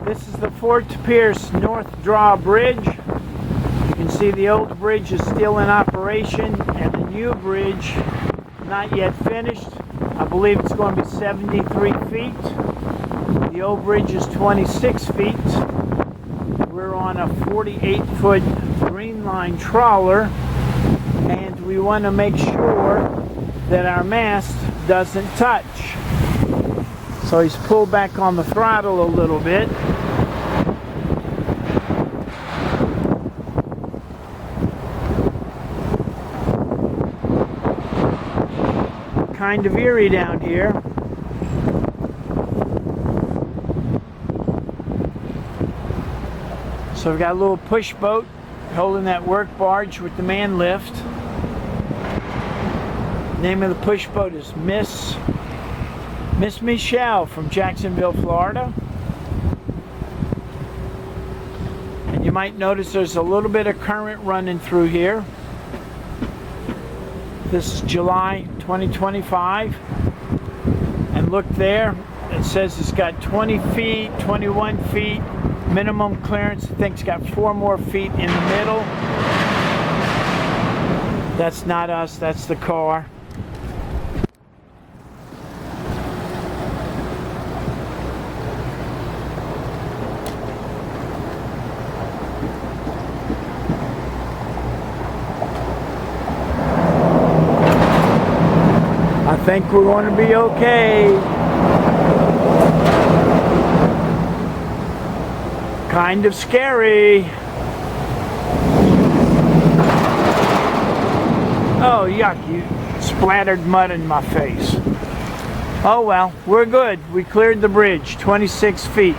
This is the Fort Pierce North Draw Bridge. You can see the old bridge is still in operation and the new bridge not yet finished. I believe it's going to be 73 feet. The old bridge is 26 feet. We're on a 48-foot green line trawler, and we want to make sure that our mast doesn't touch. So he's pulled back on the throttle a little bit. Kind of eerie down here. So we've got a little push boat holding that work barge with the man lift. The name of the push boat is Miss Michelle from Jacksonville, Florida. And you might notice there's a little bit of current running through here. This is July 2025. And look there, it says it's got 20 feet, 21 feet, minimum clearance. I think it's got 4 more feet in the middle. That's not us, that's the car. I think we're going to be okay. Kind of scary. Oh, yuck, you splattered mud in my face. Oh well, we're good. We cleared the bridge, 26 feet.